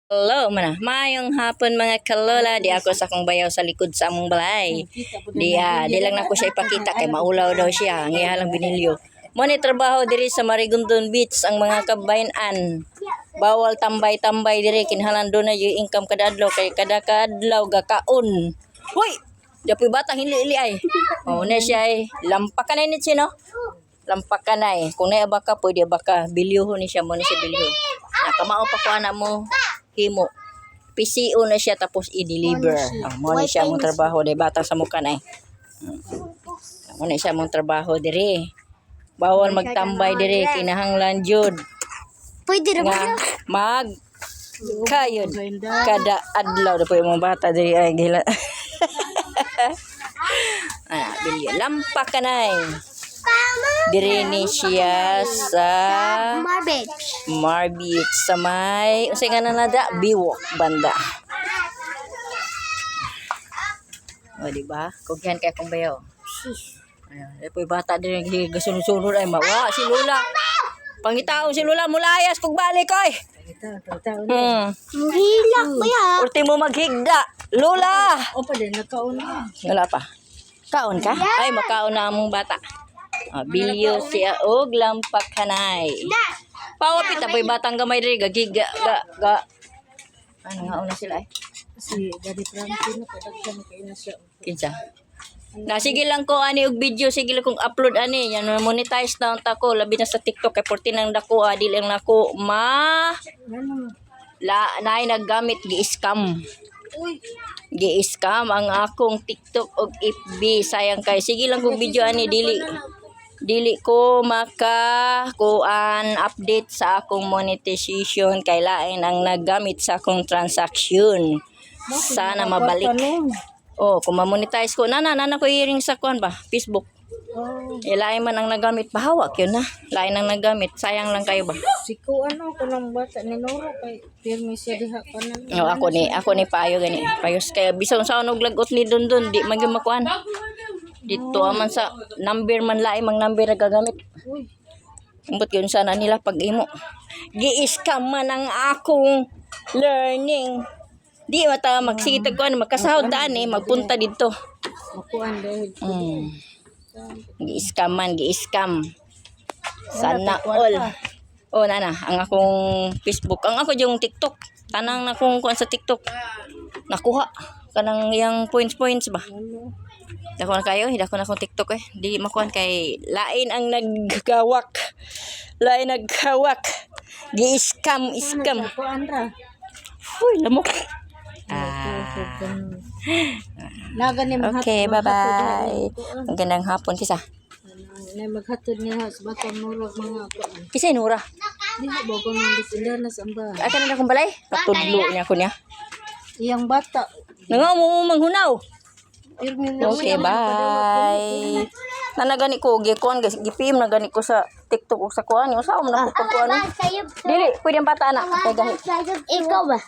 Hello, mayong hapon mga kalola. Di ako sa akong bayaw sa likod sa among balay. Di lang na ko siya ipakita kay maulaw daw siya. Ang ihalang binilyo. Mo ni trabaho diri sa Marigondon Beach ang mga kabayan-an. Bawal tambay-tambay diri kinahanglan do na yung income kada adlaw kay kada kadlaw gakaon. Hoy, dapoy batang hili-hili ay. Oh, na siya ay lampakan na ni no? Lampakan na eh. Kung na baka pwede baka bilyuho ni siya mo ni siya bilyo. Nakamao pa ko ana mo himo. PCO na siya tapos i-deliver. Mo ni siya mong trabaho de bata sa mukha na eh. Mo ni siya mong trabaho diri. Bawal magtambay diri kinahanglan jud. Pwede ra ba? Mag kayod kada adlaw dapoy mga bata diri ay gila. Bilyo lampak kanay. Diri ni siya sa Marbit sa may unsay nga nada Biwok banda. O di ba? Kugyan kay kong bayaw. Ayun, depoy bata diri gasunod-sunod ay mawa si Lola. Pangitaon si Lola mulayas kog balik oy. Hilak ba ya? Urti mo maghigda. Lola. O pa din, nagkaon na. Wala pa. Kaon ka? Ay makaon na among bata. Bilyo siya og lampak kanay. Pawapit apoy batang gamay diri gagiga ga. Ano nga una sila eh? Kasi Daddy Frankie na kadaghan kay na siya. Kinsa? Na sige lang ko ani og video, sige lang kong upload ani yan monetize na ta ko labi na sa TikTok kay 14 nang dako di lang nako naay naggamit gi-scam. Gi-scam ang akong TikTok og FB sayang kay sige lang kong video ani dili ko maka kuan update sa akong monetization kay lain ang naggamit sa akong transaction. Sana mabalik. Oh, kung ma-monetize ko nana ko i-ring sa kuan ba Facebook. Lain man ang nagamit bahawak yun na. Lain ang nagamit sayang lang kayo ba. Siko ano ko nang bata ni Noro kay pirmi siya diha kanan. Oh, ako ni payo gani. Payos kay bisan sa unog lagot ni dundon di man gyud makuan. Dito man sa number man lain mang number nagagamit. Umbot yun sana nila pag imo. Gi-scam man ang akong learning. Di mata magsigitag ko magkasahod daan magpunta dito. Makuan dahil. Gi-scam. Sana all. Oh nana, ang akong Facebook, ang ako yung TikTok. Tanang na kung kuan sa TikTok. Nakuha kanang yang points ba. Dako na kayo, hindi ko na akong TikTok eh. Di makuan kay lain ang naggawak. Gi-scam. Kuan ra. Uy, lamok. Okay, bye-bye. Magandang hapon kisa. Na maghatod niya sa batang murag mga kuan. Kisa Nura. Diha ba ko nang bisila sa amba. Ay kanina kong balay. Patudlo niya ko niya. Iyang bata. Nga mo manghunaw. Pirmi na. Okay, bye. Nanagani ko gikuan guys, gipim na gani ko sa TikTok o sa kuan. Usa mo na ko kuan. Dili, pwede ang bata na. Kay gahi. Ikaw ba?